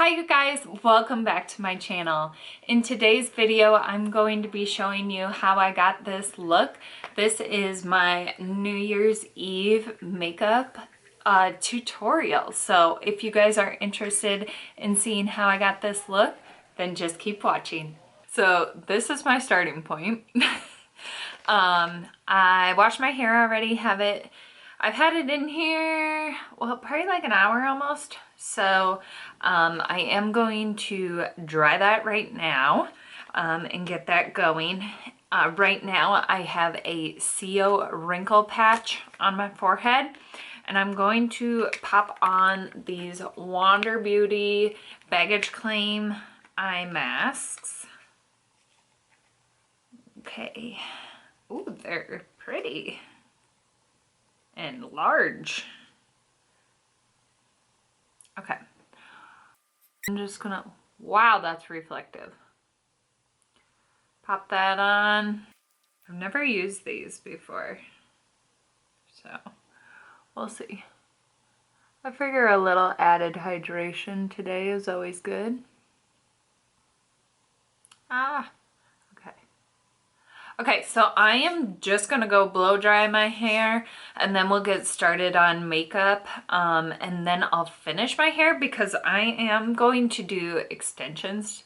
Hi you guys, welcome back to my channel. In today's video, I'm going to be showing you how I got this look. This is my New Year's Eve makeup tutorial. So if you guys are interested in seeing how I got this look, then just keep watching. So this is my starting point. I washed my hair already, I've had it in here, well, probably like an hour almost. So I am going to dry that right now and get that going. Right now I have a CO wrinkle patch on my forehead, and I'm going to pop on these Wander Beauty baggage claim eye masks. Okay. Ooh, they're pretty and large. Okay. I'm just gonna, wow, that's reflective. Pop that on. I've never used these before, so we'll see. I figure a little added hydration today is always good. Okay, so I am just gonna go blow dry my hair and then we'll get started on makeup, and then I'll finish my hair because I am going to do extensions,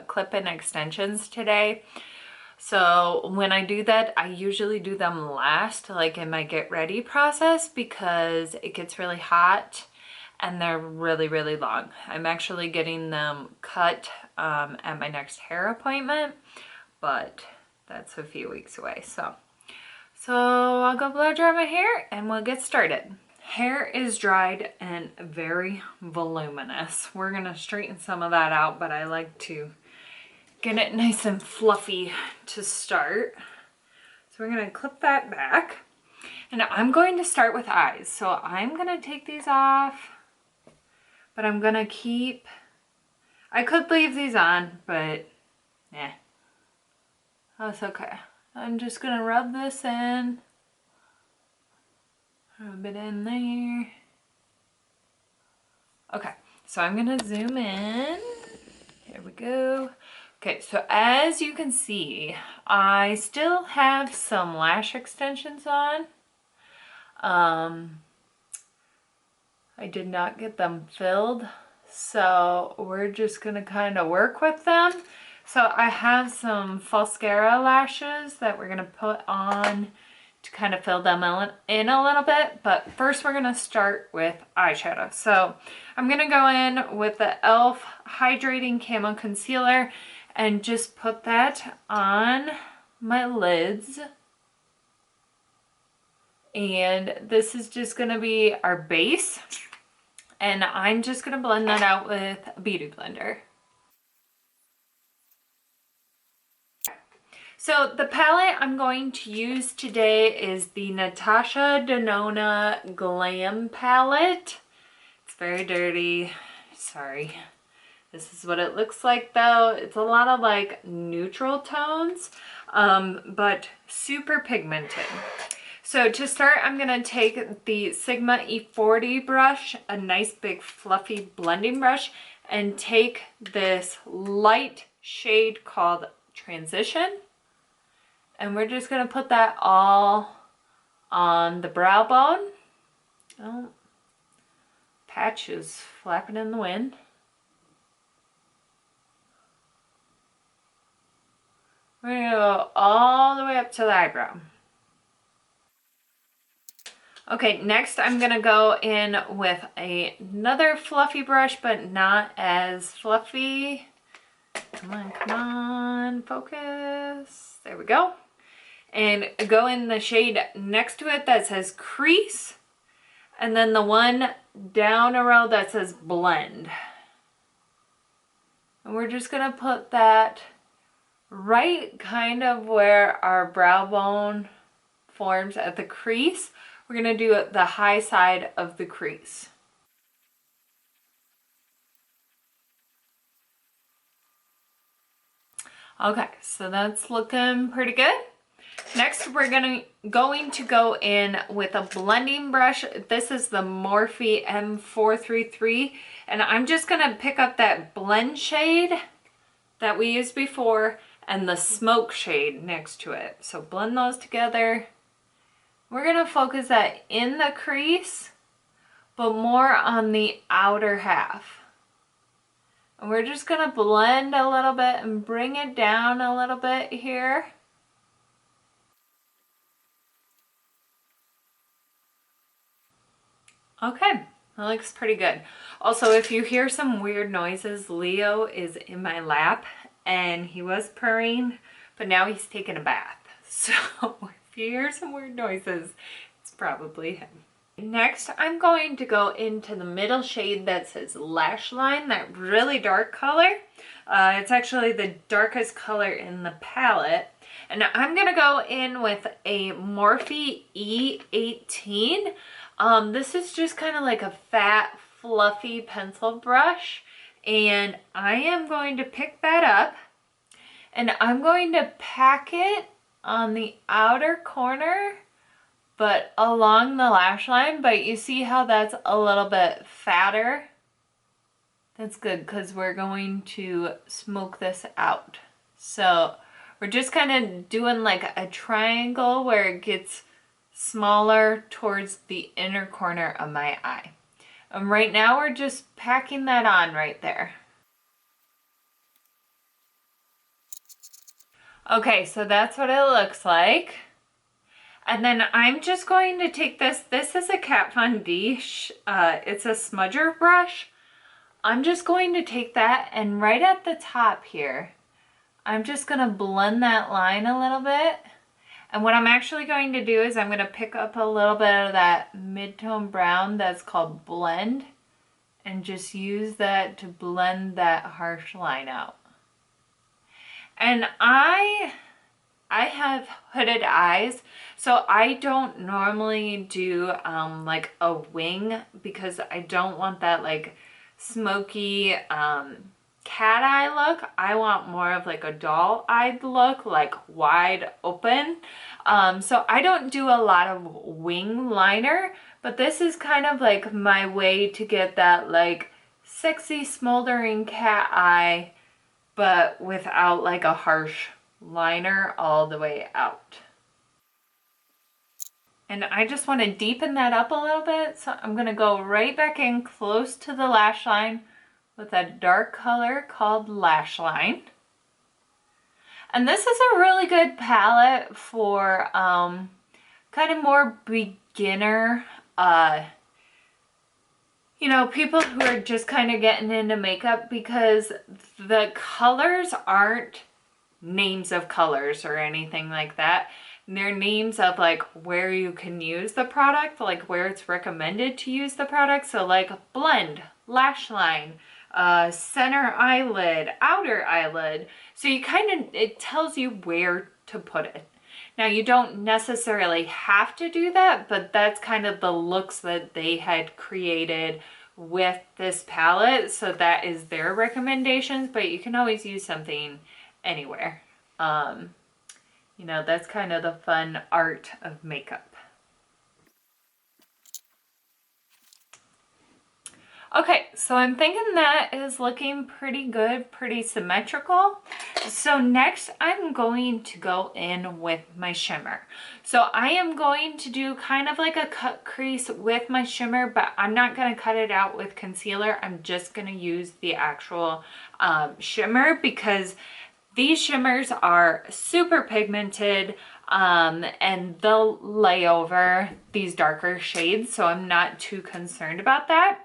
clip-in extensions today. So when I do that, I usually do them last, like in my get ready process, because it gets really hot and they're really, really long. I'm actually getting them cut at my next hair appointment, but that's a few weeks away. So I'll go blow dry my hair and we'll get started. Hair is dried and very voluminous. We're gonna straighten some of that out, but I like to get it nice and fluffy to start. So we're gonna clip that back. And I'm going to start with eyes. So I'm gonna take these off, but I'm gonna keep, I could leave these on, but yeah. That's okay. I'm just gonna rub this in. Rub it in there. Okay, so I'm gonna zoom in. Here we go. Okay, so as you can see, I still have some lash extensions on. I did not get them filled, so we're just gonna kind of work with them. So I have some falscara lashes that we're gonna put on to kind of fill them in a little bit, but first we're gonna start with eyeshadow. So I'm gonna go in with the e.l.f. Hydrating Camo Concealer and just put that on my lids. And this is just gonna be our base. And I'm just gonna blend that out with a beauty blender. So the palette I'm going to use today is the Natasha Denona Glam palette. It's very dirty, sorry. This is what it looks like though. It's a lot of like neutral tones, but super pigmented. So to start, I'm gonna take the Sigma E40 brush, a nice big fluffy blending brush, and take this light shade called Transition. And we're just gonna put that all on the brow bone. Oh, patch is flapping in the wind. We're gonna go all the way up to the eyebrow. Okay, next I'm gonna go in with another fluffy brush, but not as fluffy. Come on, focus. There we go. And go in the shade next to it that says Crease, and then the one down a row that says Blend. And we're just gonna put that right kind of where our brow bone forms at the crease. We're gonna do the high side of the crease. Okay, so that's looking pretty good. Next, we're going to go in with a blending brush. This is the Morphe M433, and I'm just gonna pick up that blend shade that we used before and the smoke shade next to it. So blend those together. We're gonna focus that in the crease, but more on the outer half. And we're just gonna blend a little bit and bring it down a little bit here. Okay, that looks pretty good. Also, if you hear some weird noises, Leo is in my lap and he was purring, but now he's taking a bath. So if you hear some weird noises, it's probably him. Next, I'm going to go into the middle shade that says Lash Line, that really dark color. It's actually the darkest color in the palette. And I'm gonna go in with a Morphe E18. This is just kind of like a fat, fluffy pencil brush. And I am going to pick that up and I'm going to pack it on the outer corner, but along the lash line. But you see how that's a little bit fatter? That's good because we're going to smoke this out. So we're just kind of doing like a triangle where it gets smaller towards the inner corner of my eye. And right now we're just packing that on right there. Okay, so that's what it looks like. And then I'm just going to take this. This is a Kat Von D. It's a smudger brush. I'm just going to take that and right at the top here, I'm just going to blend that line a little bit. And what I'm actually going to do is I'm going to pick up a little bit of that mid-tone brown that's called Blend and just use that to blend that harsh line out. And I have hooded eyes, so I don't normally do like a wing because I don't want that like smoky cat eye look. I want more of like a doll-eyed look, like wide open. So I don't do a lot of wing liner, but this is kind of like my way to get that like sexy smoldering cat eye, but without like a harsh liner all the way out. And I just want to deepen that up a little bit, so I'm going to go right back in close to the lash line with a dark color called Lash Line. And this is a really good palette for kind of more beginner, you know, people who are just kind of getting into makeup, because the colors aren't names of colors or anything like that. They're names of like where you can use the product, like where it's recommended to use the product. So like blend, lash line, center eyelid, outer eyelid. So you kind of, it tells you where to put it. Now you don't necessarily have to do that, but that's kind of the looks that they had created with this palette. So that is their recommendations, but you can always use something anywhere. You know, that's kind of the fun art of makeup. Okay, so I'm thinking that is looking pretty good, pretty symmetrical. So next I'm going to go in with my shimmer. So I am going to do kind of like a cut crease with my shimmer, but I'm not going to cut it out with concealer. I'm just going to use the actual shimmer because these shimmers are super pigmented and they'll lay over these darker shades, so I'm not too concerned about that.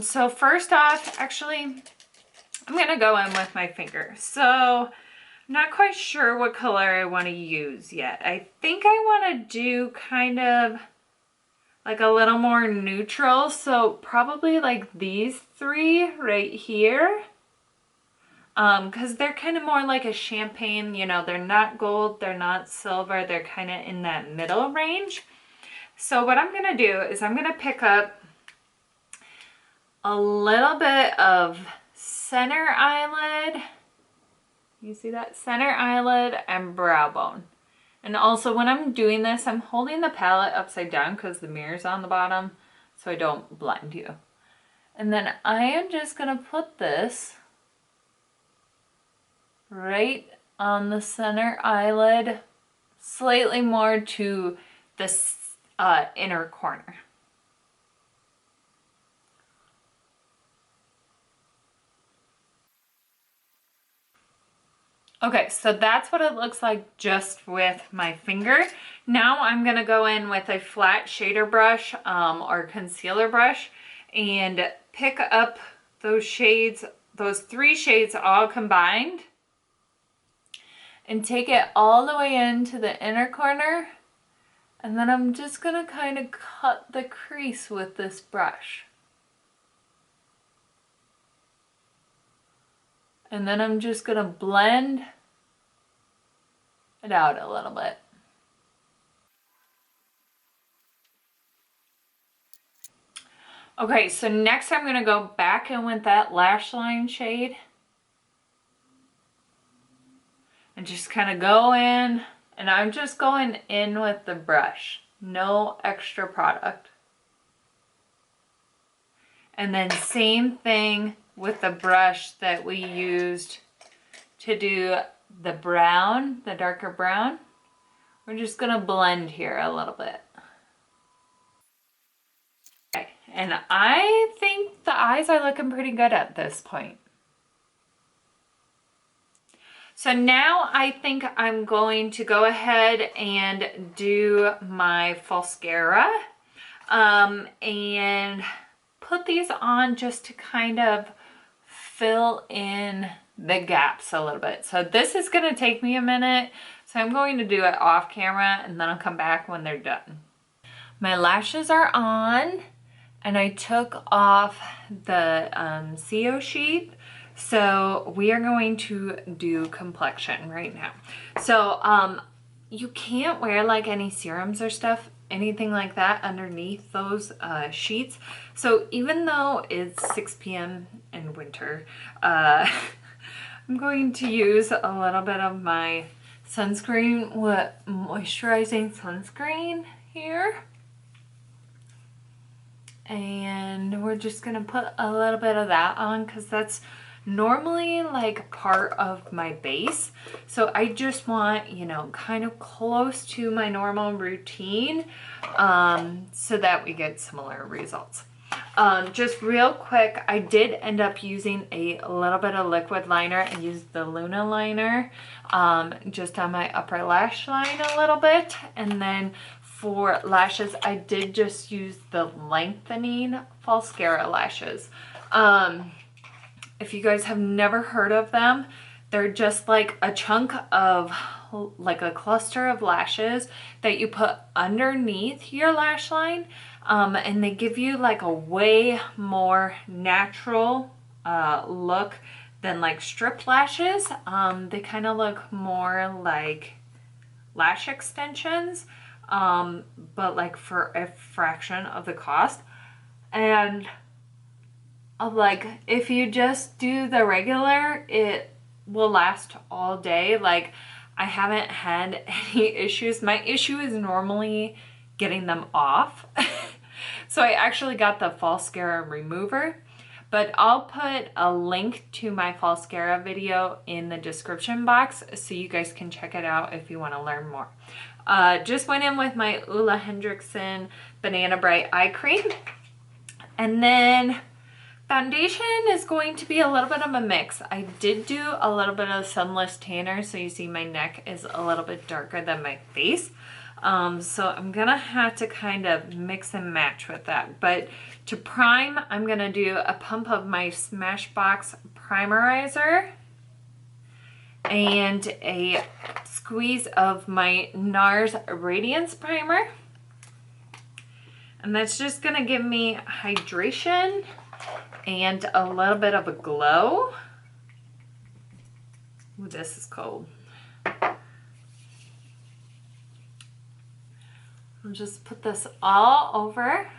So first off, actually, I'm going to go in with my finger. So I'm not quite sure what color I want to use yet. I think I want to do kind of like a little more neutral. So probably like these three right here. Because they're kind of more like a champagne, you know, they're not gold, they're not silver, they're kind of in that middle range. So what I'm going to do is I'm going to pick up a little bit of center eyelid. You see that? Center eyelid and brow bone. And also when I'm doing this, I'm holding the palette upside down because the mirror's on the bottom so I don't blind you. And then I am just gonna put this right on the center eyelid, slightly more to this inner corner. Okay, so that's what it looks like just with my finger. Now I'm gonna go in with a flat shader brush or concealer brush and pick up those shades, those 3 shades all combined, and take it all the way into the inner corner. And then I'm just gonna kind of cut the crease with this brush. And then I'm just gonna blend it out a little bit. Okay, so next I'm gonna go back in with that lash line shade. And just kind of go in, and I'm just going in with the brush. No extra product. And then same thing with the brush that we used to do the brown, the darker brown. We're just gonna blend here a little bit. Okay, and I think the eyes are looking pretty good at this point. So now I think I'm going to go ahead and do my Falscara and put these on just to kind of fill in the gaps a little bit. So this is going to take me a minute. So I'm going to do it off camera and then I'll come back when they're done. My lashes are on and I took off the CO sheet. So we are going to do Complexion right now. So you can't wear like any serums or stuff, anything like that underneath those sheets. So even though it's 6 p.m. in winter, I'm going to use a little bit of my sunscreen, moisturizing sunscreen here. And we're just gonna put a little bit of that on because that's normally like part of my base. So I just want, you know, kind of close to my normal routine so that we get similar results. Just real quick, I did end up using a little bit of liquid liner. I used the Luna liner just on my upper lash line a little bit. And then for lashes, I did just use the lengthening Falscara lashes. If you guys have never heard of them, they're just like a chunk of, like a cluster of lashes that you put underneath your lash line. And they give you like a way more natural look than like strip lashes. They kind of look more like lash extensions, but like for a fraction of the cost. And like if you just do the regular, it will last all day. Like I haven't had any issues. My issue is normally getting them off. So I actually got the Falscara remover, but I'll put a link to my Falscara video in the description box so you guys can check it out if you want to learn more. Just went in with my Ulla Hendrickson Banana Bright Eye Cream. And then foundation is going to be a little bit of a mix. I did do a little bit of sunless tanner, so you see my neck is a little bit darker than my face. So I'm gonna have to kind of mix and match with that. But to prime, I'm gonna do a pump of my Smashbox Primerizer and a squeeze of my NARS Radiance Primer. And that's just gonna give me hydration and a little bit of a glow. Ooh, this is cold. I'll just put this all over.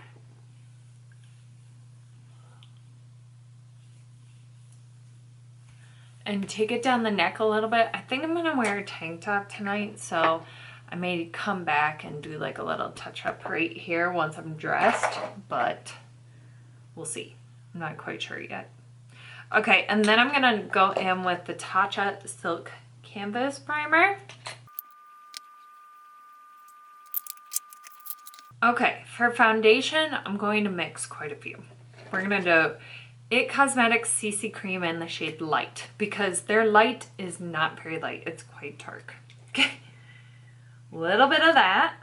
And take it down the neck a little bit. I think I'm gonna wear a tank top tonight, so I may come back and do like a little touch up right here once I'm dressed, but we'll see. I'm not quite sure yet. Okay, and then I'm gonna go in with the Tatcha Silk Canvas Primer. Okay, for foundation, I'm going to mix quite a few. We're gonna do It Cosmetics CC Cream in the shade Light, because their light is not very light, it's quite dark. Okay, little bit of that.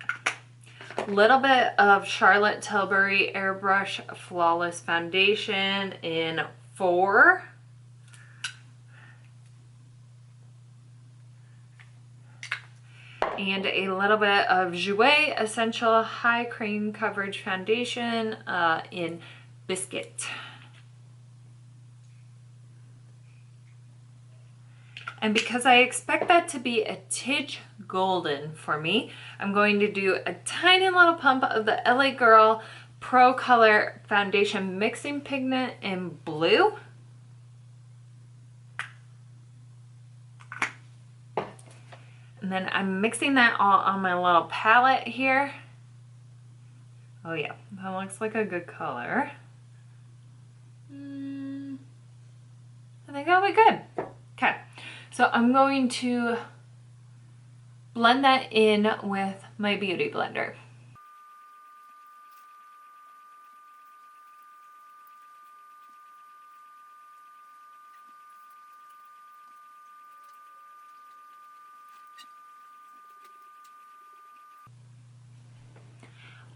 Little bit of Charlotte Tilbury Airbrush Flawless Foundation in 4. And a little bit of Jouer Essential High Cream Coverage Foundation in Biscuit. And because I expect that to be a tidge golden for me, I'm going to do a tiny little pump of the LA Girl Pro Color Foundation Mixing Pigment in blue. And then I'm mixing that all on my little palette here. Oh yeah, that looks like a good color. I think that'll be good. Okay, so I'm going to blend that in with my beauty blender.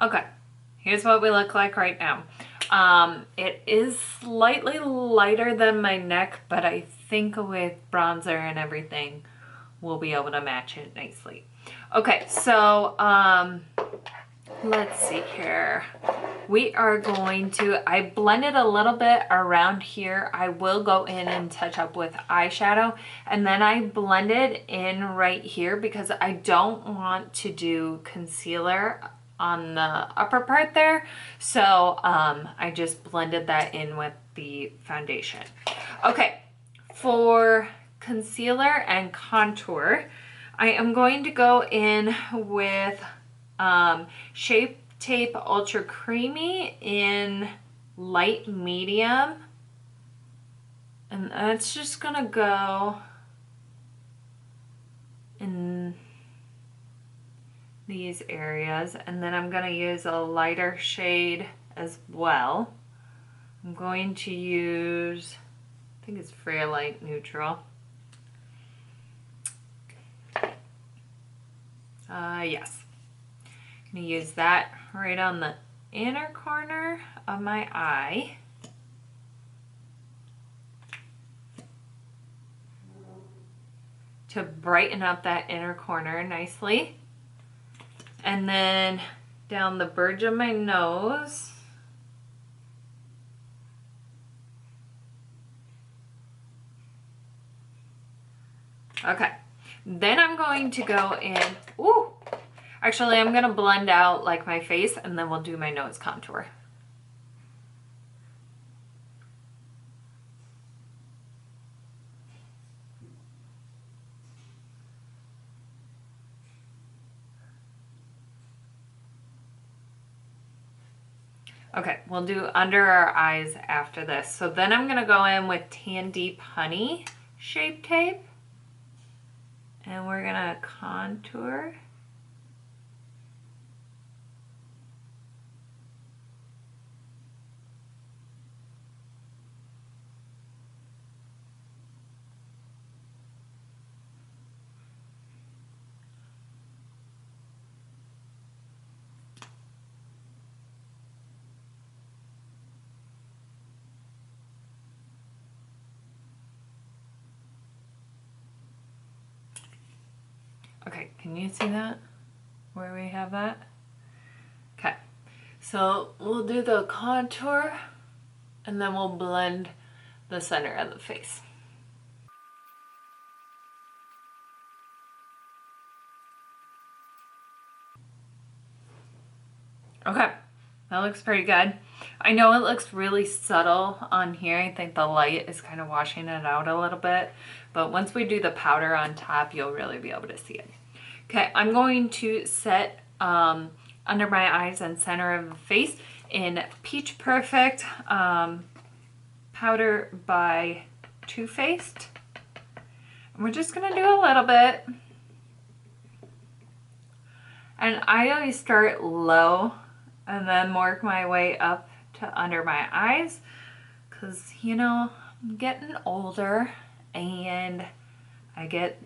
Okay, here's what we look like right now. It is slightly lighter than my neck, but I think with bronzer and everything, we'll be able to match it nicely. Okay, so let's see here. We are going to, I blended a little bit around here. I will go in and touch up with eyeshadow, and then I blended in right here because I don't want to do concealer on the upper part there. So I just blended that in with the foundation. Okay, for concealer and contour, I am going to go in with Shape Tape Ultra Creamy in light medium. And that's just gonna go in these areas, and then I'm going to use a lighter shade as well. I'm going to use, I think it's Freya Light Neutral. Yes. I'm going to use that right on the inner corner of my eye. To brighten up that inner corner nicely. And then down the bridge of my nose. Okay, then I'm going to go in, ooh, actually I'm gonna blend out like my face, and then we'll do my nose contour. Okay, we'll do under our eyes after this. So then I'm gonna go in with Tan Deep Honey Shape Tape, and we're gonna contour. Okay, can you see that? Where we have that? Okay, so we'll do the contour, and then we'll blend the center of the face. Okay, that looks pretty good. I know it looks really subtle on here. I think the light is kind of washing it out a little bit, but once we do the powder on top, you'll really be able to see it. Okay, I'm going to set under my eyes and center of the face in Peach Perfect powder by Too Faced. And we're just gonna do a little bit. And I always start low and then work my way up to under my eyes, because, you know, I'm getting older and I get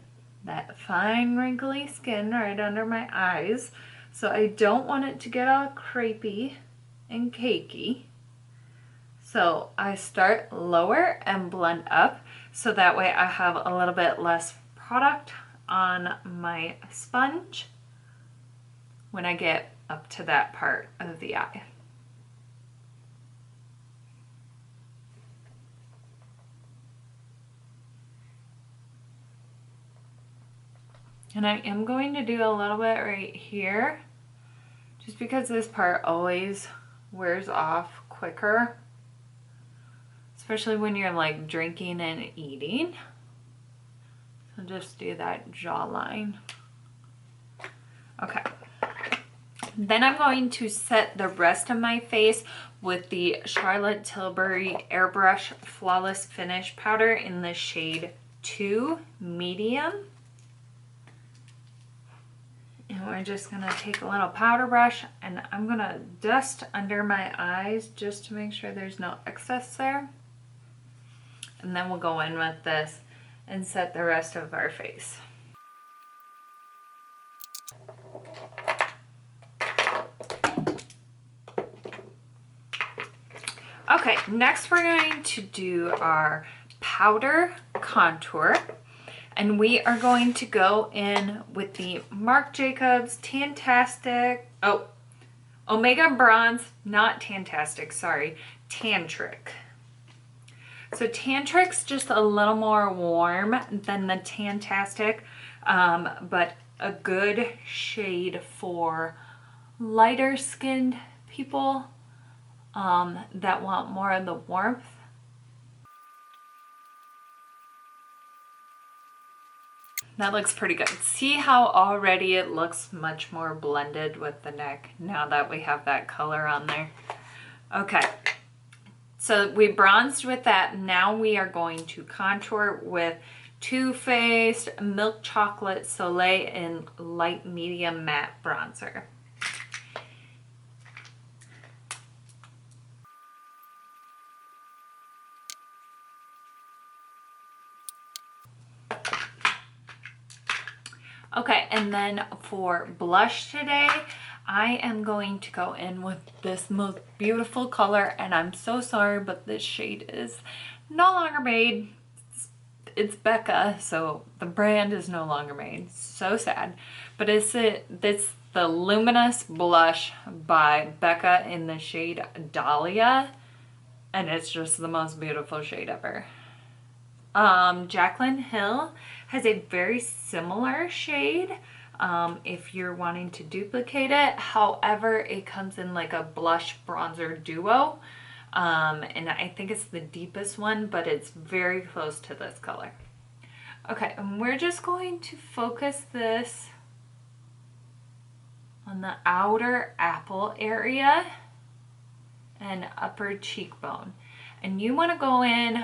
that fine wrinkly skin right under my eyes. So I don't want it to get all crepey and cakey. So I start lower and blend up, so that way I have a little bit less product on my sponge when I get up to that part of the eye. And I am going to do a little bit right here, just because this part always wears off quicker, especially when you're like drinking and eating. So just do that jawline. Okay. Then I'm going to set the rest of my face with the Charlotte Tilbury Airbrush Flawless Finish Powder in the shade 2 Medium. And we're just gonna take a little powder brush and I'm gonna dust under my eyes just to make sure there's no excess there. And then we'll go in with this and set the rest of our face. Okay, next we're going to do our powder contour. And we are going to go in with the Marc Jacobs Tantastic, Omega Bronze, not Tantastic, sorry, Tantric. So Tantric's just a little more warm than the Tantastic, but a good shade for lighter skinned people that want more of the warmth. That looks pretty good. See how already it looks much more blended with the neck now that we have that color on there. Okay, so we bronzed with that. Now we are going to contour with Too Faced Milk Chocolate Soleil in light medium matte bronzer. Okay, and then for blush today, I am going to go in with this most beautiful color, and I'm so sorry, but this shade is no longer made. It's Becca, so the brand is no longer made. So sad. But it's the Luminous Blush by Becca in the shade Dahlia, and it's just the most beautiful shade ever. Jaclyn Hill has a very similar shade if you're wanting to duplicate it. However, it comes in like a blush bronzer duo, and I think it's the deepest one, but it's very close to this color. Okay, and we're just going to focus this on the outer apple area and upper cheekbone. And you want to go in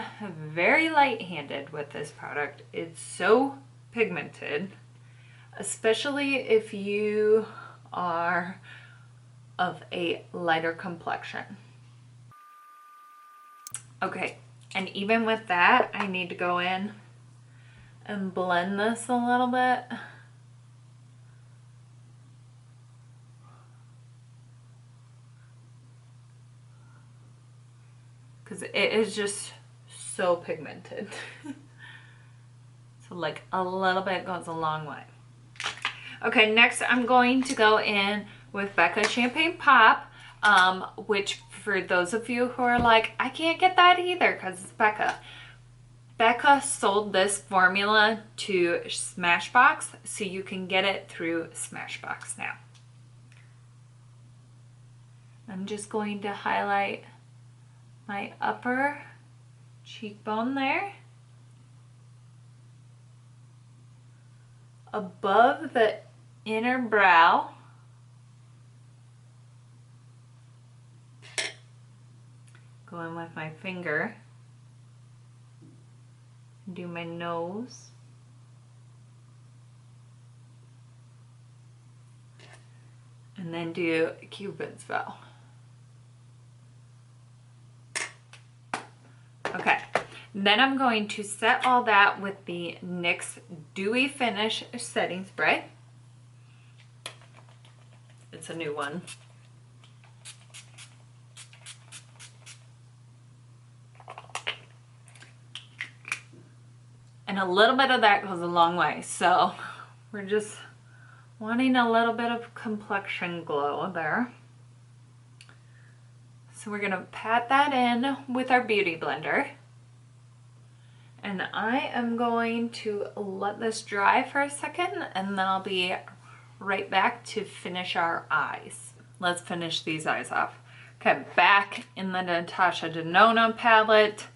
very light-handed with this product. It's so pigmented, especially if you are of a lighter complexion. Okay, and even with that, I need to go in and blend this a little bit. Because it is just so pigmented. So like a little bit goes a long way. Okay, next I'm going to go in with Becca Champagne Pop, which for those of you who are like, I can't get that either because it's Becca. Becca sold this formula to Smashbox, so you can get it through Smashbox now. I'm just going to highlight my upper cheekbone there, above the inner brow. Go in with my finger. Do my nose. And then do Cupid's bow. Okay, then I'm going to set all that with the NYX Dewy Finish Setting Spray. It's a new one. And a little bit of that goes a long way, so we're just wanting a little bit of complexion glow there. So we're gonna pat that in with our beauty blender. And I am going to let this dry for a second, and then I'll be right back to finish our eyes. Let's finish these eyes off. Okay, back in the Natasha Denona palette,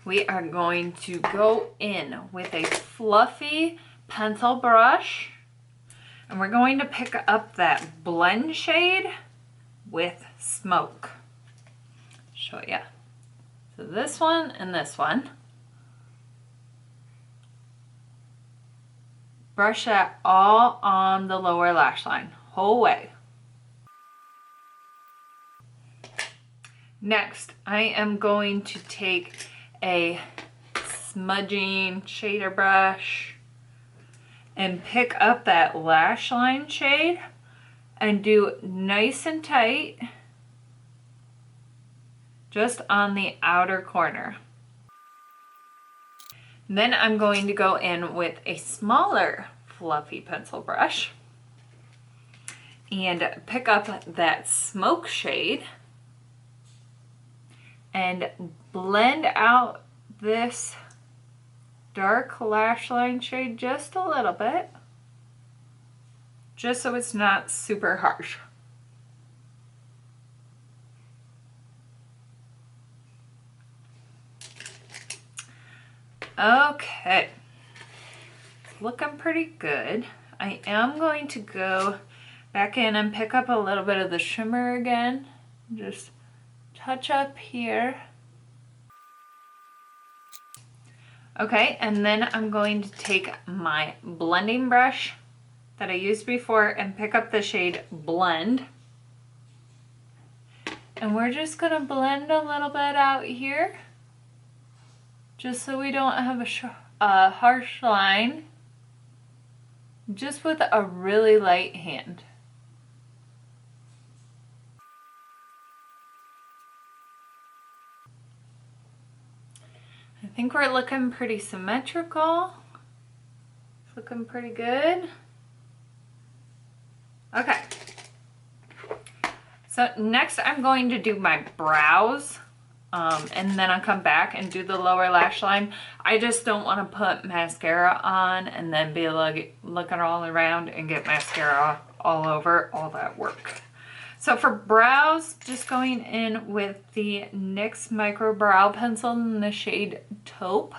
we are going to go in with a fluffy pencil brush, and we're going to pick up that blend shade with Smoke. Show ya. So this one and this one. Brush that all on the lower lash line, whole way. Next, I am going to take a smudging shader brush and pick up that lash line shade and do nice and tight just on the outer corner. Then I'm going to go in with a smaller fluffy pencil brush and pick up that Smoke shade and blend out this dark lash line shade just a little bit, just so it's not super harsh. Okay, it's looking pretty good. I am going to go back in and pick up a little bit of the shimmer again. Just touch up here. Okay, and then I'm going to take my blending brush that I used before and pick up the shade Blend. And we're just gonna blend a little bit out here, just so we don't have a harsh line, just with a really light hand. I think we're looking pretty symmetrical. It's looking pretty good. Okay. So next I'm going to do my brows. And then I'll come back and do the lower lash line. I just don't want to put mascara on and then be like looking all around and get mascara all over all that work. So for brows, just going in with the NYX Micro Brow Pencil in the shade Taupe.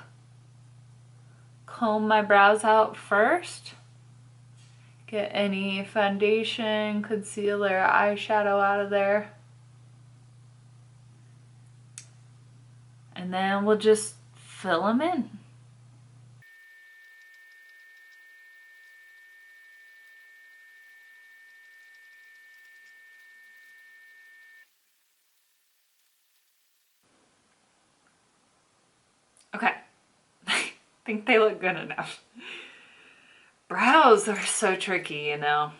Comb my brows out first. Get any foundation, concealer, eyeshadow out of there. And then we'll just fill them in. Okay, I think they look good enough. Brows are so tricky, you know.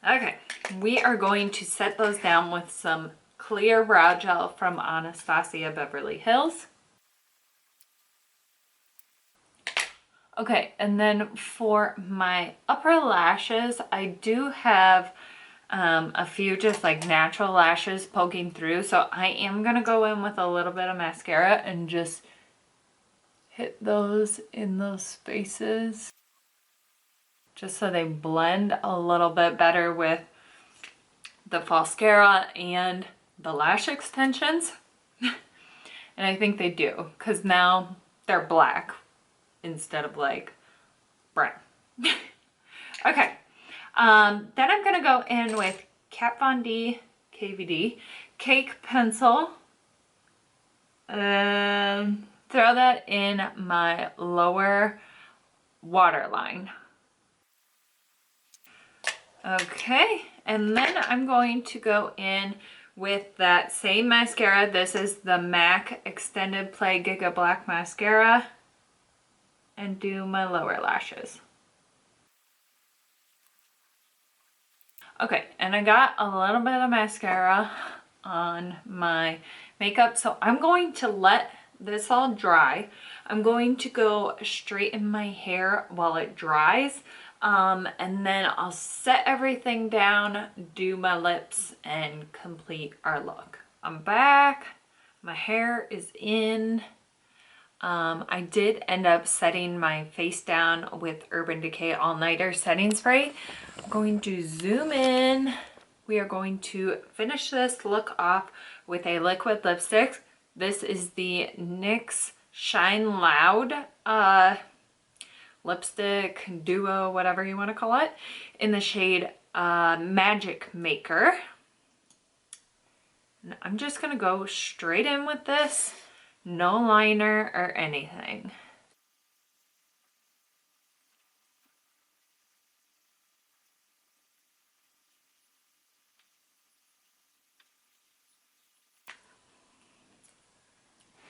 Okay, we are going to set those down with some clear brow gel from Anastasia Beverly Hills. Okay, and then for my upper lashes, I do have a few just like natural lashes poking through, so I am gonna go in with a little bit of mascara and just hit those in those spaces just so they blend a little bit better with the mascara and the lash extensions. And I think they do, because now they're black instead of like brown. Okay, then I'm gonna go in with Kat Von D KVD Cake Pencil. Throw that in my lower waterline. Okay, and then I'm going to go in with that same mascara. This is the MAC Extended Play Giga Black Mascara, and do my lower lashes. Okay, and I got a little bit of mascara on my makeup, so I'm going to let this all dry. I'm going to go straighten my hair while it dries, and then I'll set everything down, do my lips, and complete our look. I'm back. My hair is in. I did end up setting my face down with Urban Decay All Nighter setting spray. I'm going to zoom in. We are going to finish this look off with a liquid lipstick. This is the NYX Shine Loud lipstick duo, whatever you want to call it, in the shade Magic Maker. And I'm just going to go straight in with this. No liner or anything.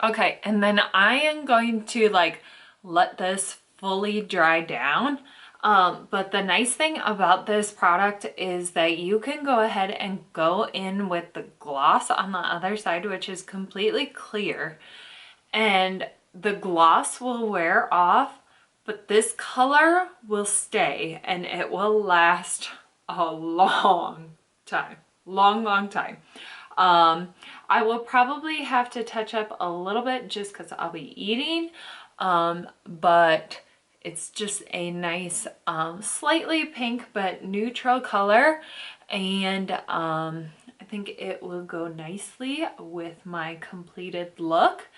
Okay, and then I am going to like let this fully dry down. But the nice thing about this product is that you can go ahead and go in with the gloss on the other side, which is completely clear. And the gloss will wear off, but this color will stay and it will last a long time. Long time. I will probably have to touch up a little bit just because I'll be eating, but it's just a nice slightly pink but neutral color, and I think it will go nicely with my completed look.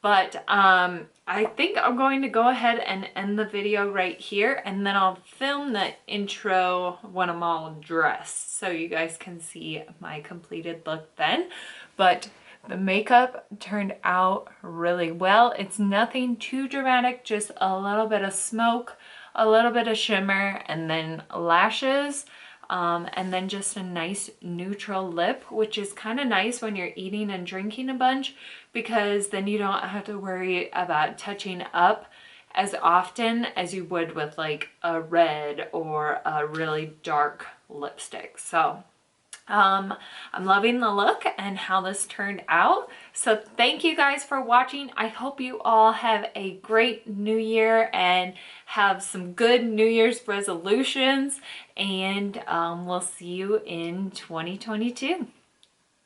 But I think I'm going to go ahead and end the video right here, and then I'll film the intro when I'm all dressed so you guys can see my completed look then. But the makeup turned out really well. It's nothing too dramatic, just a little bit of smoke, a little bit of shimmer, and then lashes. And then just a nice neutral lip, which is kind of nice when you're eating and drinking a bunch, because then you don't have to worry about touching up as often as you would with like a red or a really dark lipstick. So I'm loving the look and how this turned out. So thank you guys for watching. I hope you all have a great new year and have some good New Year's resolutions, and we'll see you in 2022.